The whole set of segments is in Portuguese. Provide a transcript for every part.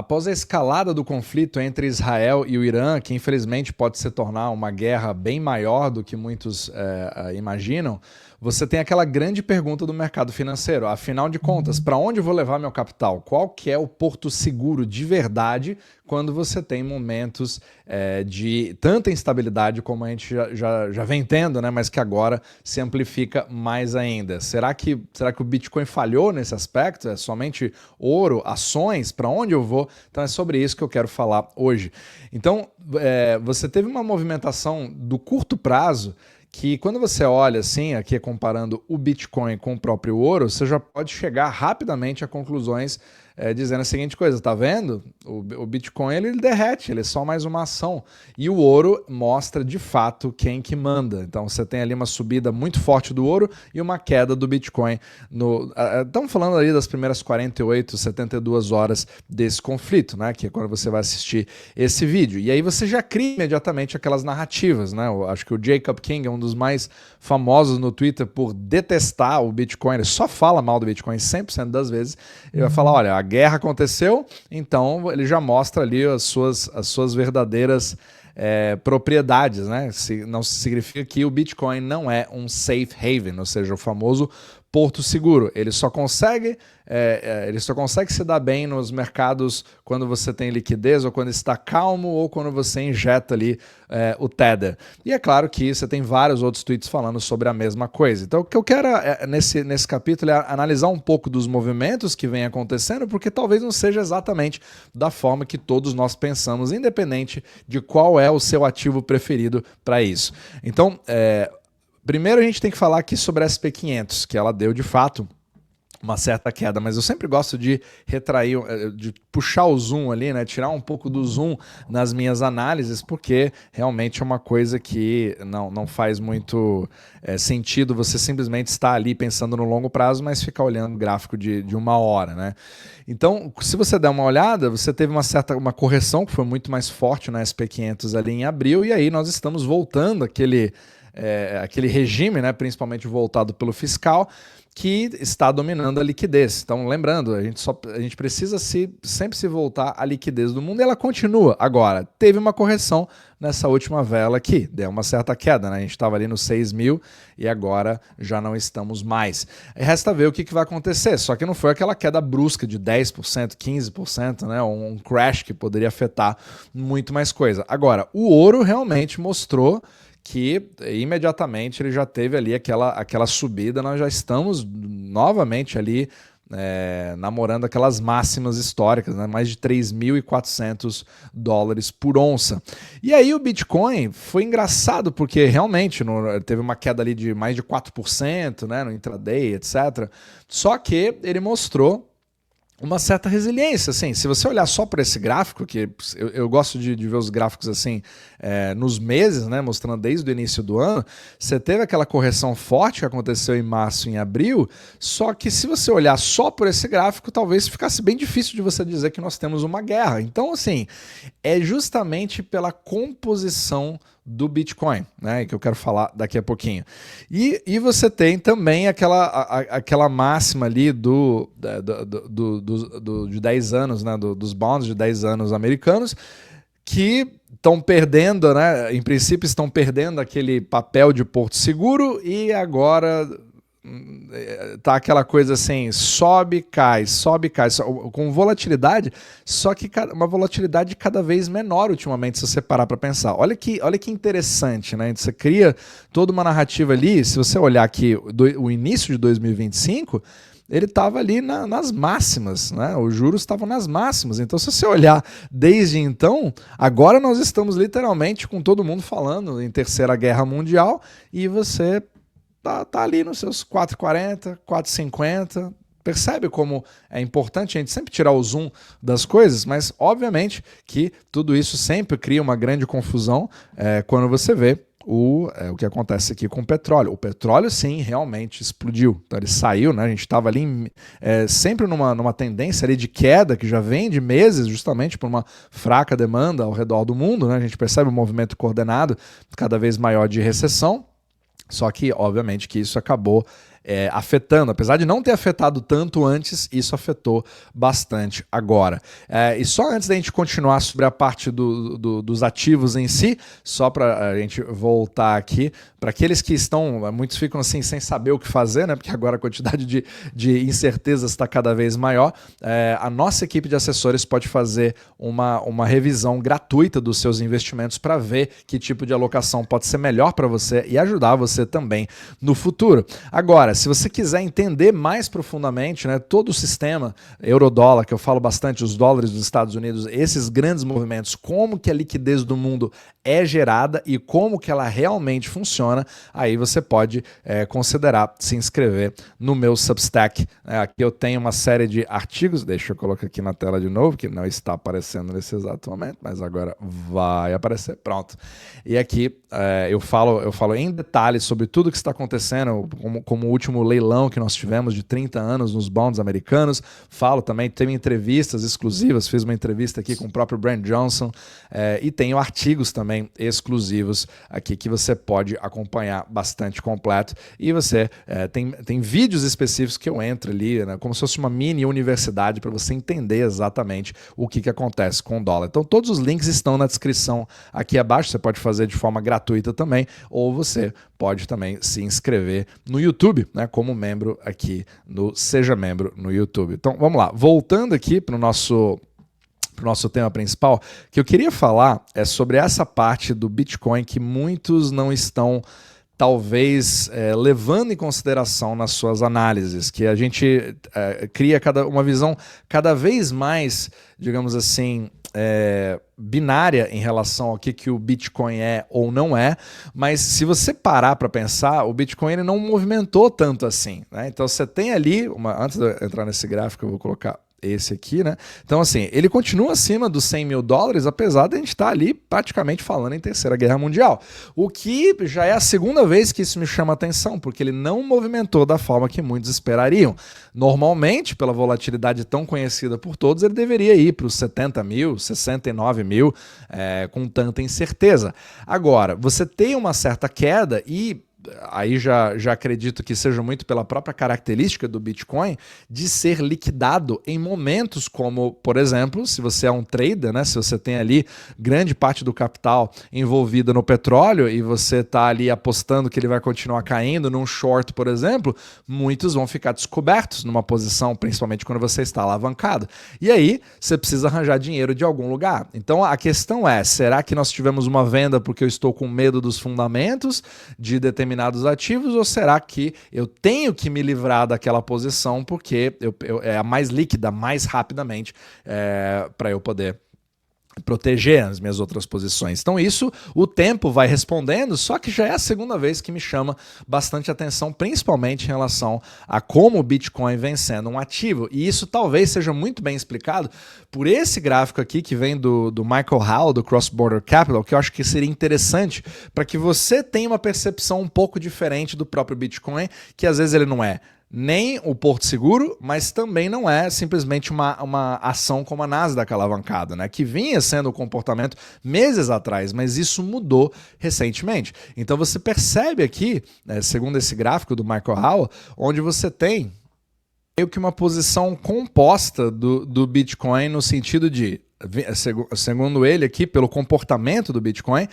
Após a escalada do conflito entre Israel e o Irã, que infelizmente pode se tornar uma guerra bem maior do que muitos imaginam, você tem aquela grande pergunta do mercado financeiro. Afinal de contas, para onde eu vou levar meu capital? Qual que é o porto seguro de verdade quando você tem momentos de tanta instabilidade como a gente já vem tendo, né? Mas que agora se amplifica mais ainda? Será que o Bitcoin falhou nesse aspecto? É somente ouro, ações? Para onde eu vou? Então é sobre isso que eu quero falar hoje. Então, você teve uma movimentação do curto prazo que quando você olha assim, aqui comparando o Bitcoin com o próprio ouro, você já pode chegar rapidamente a conclusões dizendo a seguinte coisa, tá vendo? O Bitcoin ele derrete, ele é só mais uma ação. E o ouro mostra de fato quem que manda. Então você tem ali uma subida muito forte do ouro e uma queda do Bitcoin. Estamos falando ali das primeiras 48, 72 horas desse conflito, né? Que é quando você vai assistir esse vídeo. E aí você já cria imediatamente aquelas narrativas, né? Eu acho que o Jacob King é um dos mais famosos no Twitter por detestar o Bitcoin. Ele só fala mal do Bitcoin 100% das vezes. Ele vai falar, olha, a guerra aconteceu, então ele já mostra ali as suas verdadeiras propriedades, né? Não significa que o Bitcoin não é um safe haven, ou seja, o famoso porto seguro. Ele só consegue se dar bem nos mercados quando você tem liquidez, ou quando está calmo, ou quando você injeta ali o Tether. E é claro que você tem vários outros tweets falando sobre a mesma coisa. Então o que eu quero nesse capítulo é analisar um pouco dos movimentos que vem acontecendo, porque talvez não seja exatamente da forma que todos nós pensamos, independente de qual é o seu ativo preferido para isso. Então, primeiro a gente tem que falar aqui sobre a SP500, que ela deu de fato uma certa queda, mas eu sempre gosto de retrair, de puxar o zoom ali, né, tirar um pouco do zoom nas minhas análises, porque realmente é uma coisa que não faz muito sentido você simplesmente estar ali pensando no longo prazo, mas ficar olhando o gráfico de uma hora, né? Então, se você der uma olhada, você teve uma correção que foi muito mais forte na SP500 ali em abril, e aí nós estamos voltando aquele regime, né, principalmente voltado pelo fiscal, que está dominando a liquidez. Então, lembrando, a gente precisa sempre se voltar à liquidez do mundo, e ela continua. Agora, teve uma correção nessa última vela aqui, deu uma certa queda, né? A gente estava ali nos 6 mil e agora já não estamos mais. Resta ver o que vai acontecer, só que não foi aquela queda brusca de 10%, 15%, né? Um crash que poderia afetar muito mais coisa. Agora, o ouro realmente mostrou que imediatamente ele já teve ali aquela subida, nós já estamos novamente ali namorando aquelas máximas históricas, né? Mais de 3.400 dólares por onça. E aí o Bitcoin foi engraçado, porque realmente teve uma queda ali de mais de 4%, né, no intraday, etc. Só que ele mostrou uma certa resiliência, assim, se você olhar só para esse gráfico, que eu gosto de ver os gráficos assim nos meses, né, mostrando desde o início do ano, você teve aquela correção forte que aconteceu em março e em abril, só que se você olhar só por esse gráfico, talvez ficasse bem difícil de você dizer que nós temos uma guerra. Então, assim, é justamente pela composição do Bitcoin, né, que eu quero falar daqui a pouquinho. E você tem também aquela máxima ali de 10 anos, né, dos bonds de 10 anos americanos, que estão perdendo, né, em princípio estão perdendo aquele papel de porto seguro, e agora tá aquela coisa assim, sobe, cai, com volatilidade, só que uma volatilidade cada vez menor ultimamente, se você parar para pensar. Olha que interessante, né? Você cria toda uma narrativa ali, se você olhar aqui o início de 2025, ele estava ali nas máximas, né? Os juros estavam nas máximas. Então, se você olhar desde então, agora nós estamos literalmente com todo mundo falando em Terceira Guerra Mundial, e você tá ali nos seus 4,40, 4,50. Percebe como é importante a gente sempre tirar o zoom das coisas, mas obviamente que tudo isso sempre cria uma grande confusão quando você vê o que acontece aqui com o petróleo. O petróleo, sim, realmente explodiu. Então, ele saiu, né? A gente estava ali sempre numa tendência ali de queda, que já vem de meses, justamente por uma fraca demanda ao redor do mundo, né? A gente percebe um movimento coordenado cada vez maior de recessão. Só que, obviamente, que isso acabou afetando. Apesar de não ter afetado tanto antes, isso afetou bastante agora. E só antes da gente continuar sobre a parte dos ativos em si, só para a gente voltar aqui, para aqueles que estão, muitos ficam assim sem saber o que fazer, né? Porque agora a quantidade de incertezas está cada vez maior. A nossa equipe de assessores pode fazer uma revisão gratuita dos seus investimentos para ver que tipo de alocação pode ser melhor para você e ajudar você também no futuro. Agora, se você quiser entender mais profundamente, né, todo o sistema euro-dólar, que eu falo bastante, os dólares dos Estados Unidos, esses grandes movimentos, como que a liquidez do mundo é gerada e como que ela realmente funciona, aí você pode considerar se inscrever no meu Substack. Aqui eu tenho uma série de artigos, deixa eu colocar aqui na tela de novo, que não está aparecendo nesse exato momento, mas agora vai aparecer, pronto. E aqui eu falo em detalhes sobre tudo que está acontecendo, como o último leilão que nós tivemos de 30 anos nos bonds americanos. Falo também, tenho entrevistas exclusivas, fiz uma entrevista aqui com o próprio Brent Johnson, e tenho artigos também exclusivos aqui que você pode acompanhar bastante completo. E você tem vídeos específicos que eu entro ali, né, como se fosse uma mini universidade para você entender exatamente o que acontece com o dólar. Então todos os links estão na descrição aqui abaixo, você pode fazer de forma gratuita também, ou você pode também se inscrever no YouTube, né, como membro aqui no Seja Membro no YouTube. Então vamos lá, voltando aqui para o nosso tema principal, que eu queria falar é sobre essa parte do Bitcoin que muitos não estão talvez levando em consideração nas suas análises, que a gente cria uma visão cada vez mais, digamos assim, binária em relação ao que o Bitcoin é ou não é, mas se você parar para pensar, o Bitcoin ele não movimentou tanto assim, né? Então você tem ali, antes de eu entrar nesse gráfico eu vou colocar esse aqui, né? Então, assim, ele continua acima dos 100 mil dólares, apesar de a gente estar ali praticamente falando em Terceira Guerra Mundial. O que já é a segunda vez que isso me chama atenção, porque ele não movimentou da forma que muitos esperariam. Normalmente, pela volatilidade tão conhecida por todos, ele deveria ir para os 70 mil, 69 mil, com tanta incerteza. Agora, você tem uma certa queda e aí já acredito que seja muito pela própria característica do Bitcoin de ser liquidado em momentos como, por exemplo, se você é um trader, né, se você tem ali grande parte do capital envolvida no petróleo e você está ali apostando que ele vai continuar caindo num short, por exemplo, muitos vão ficar descobertos numa posição, principalmente quando você está alavancado. E aí você precisa arranjar dinheiro de algum lugar. Então a questão é, será que nós tivemos uma venda porque eu estou com medo dos fundamentos de determinados ativos, ou será que eu tenho que me livrar daquela posição porque é a mais líquida, mais rapidamente, para eu poder proteger as minhas outras posições. Então isso o tempo vai respondendo, só que já é a segunda vez que me chama bastante atenção, principalmente em relação a como o Bitcoin vem sendo um ativo. E isso talvez seja muito bem explicado por esse gráfico aqui que vem do Michael Howell, do Cross Border Capital, que eu acho que seria interessante para que você tenha uma percepção um pouco diferente do próprio Bitcoin, que às vezes ele não é nem o Porto Seguro, mas também não é simplesmente uma ação como a Nasdaq alavancada, né? Que vinha sendo o comportamento meses atrás, mas isso mudou recentemente. Então você percebe aqui, segundo esse gráfico do Michael Howell, onde você tem meio que uma posição composta do Bitcoin no sentido de, segundo ele aqui, pelo comportamento do Bitcoin,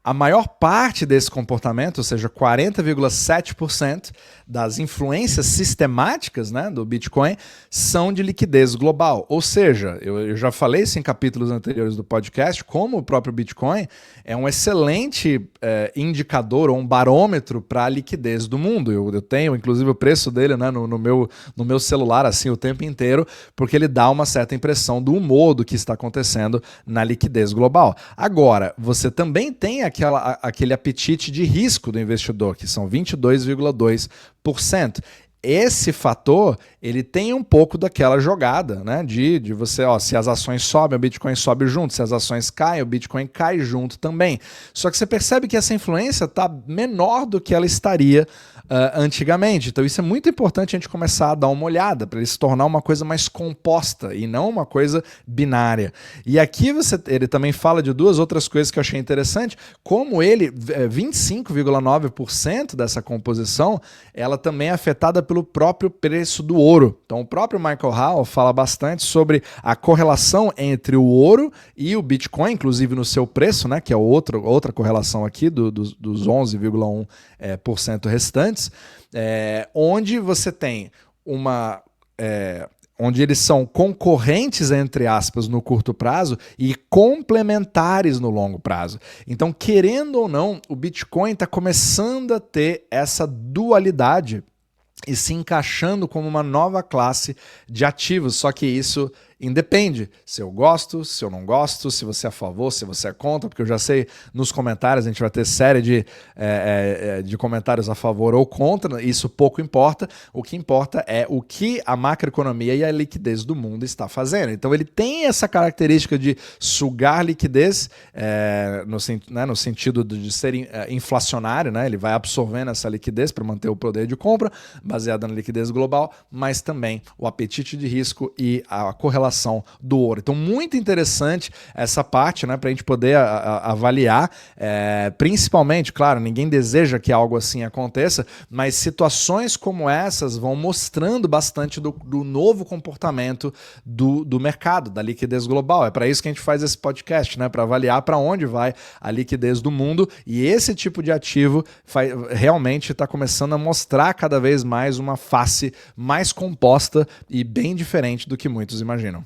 a maior parte desse comportamento, ou seja, 40,7% das influências sistemáticas, né, do Bitcoin são de liquidez global. Ou seja, eu já falei isso em capítulos anteriores do podcast, como o próprio Bitcoin é um excelente indicador ou um barômetro para a liquidez do mundo. Eu tenho, inclusive, o preço dele, né, no meu celular assim o tempo inteiro, porque ele dá uma certa impressão do humor do que está acontecendo na liquidez global. Agora, você também tem aquele apetite de risco do investidor, que são 22,2%. esse fator, ele tem um pouco daquela jogada, né? De você, se as ações sobem, o Bitcoin sobe junto, se as ações caem, o Bitcoin cai junto também. Só que você percebe que essa influência está menor do que ela estaria antigamente. Então isso é muito importante a gente começar a dar uma olhada para ele se tornar uma coisa mais composta e não uma coisa binária. E aqui ele também fala de duas outras coisas que eu achei interessante, como ele, 25,9% dessa composição, ela também é afetada pelo próprio preço do ouro. Então o próprio Michael Howell fala bastante sobre a correlação entre o ouro e o Bitcoin, inclusive no seu preço, né, que é outra correlação aqui dos 11,1% restantes, onde você tem onde eles são concorrentes, entre aspas, no curto prazo e complementares no longo prazo. Então, querendo ou não, o Bitcoin está começando a ter essa dualidade e se encaixando como uma nova classe de ativos, só que isso independe se eu gosto, se eu não gosto, se você é a favor, se você é contra, porque eu já sei nos comentários, a gente vai ter série de comentários a favor ou contra, isso pouco importa, o que importa é o que a macroeconomia e a liquidez do mundo está fazendo. Então ele tem essa característica de sugar liquidez, no sentido de ser inflacionário, né? Ele vai absorvendo essa liquidez para manter o poder de compra, baseado na liquidez global, mas também o apetite de risco e a correlação do ouro. Então, muito interessante essa parte, né, para a gente poder avaliar, principalmente, claro, ninguém deseja que algo assim aconteça, mas situações como essas vão mostrando bastante do novo comportamento do mercado, da liquidez global. É para isso que a gente faz esse podcast, né, para avaliar para onde vai a liquidez do mundo, e esse tipo de ativo realmente está começando a mostrar cada vez mais uma face mais composta e bem diferente do que muitos imaginam.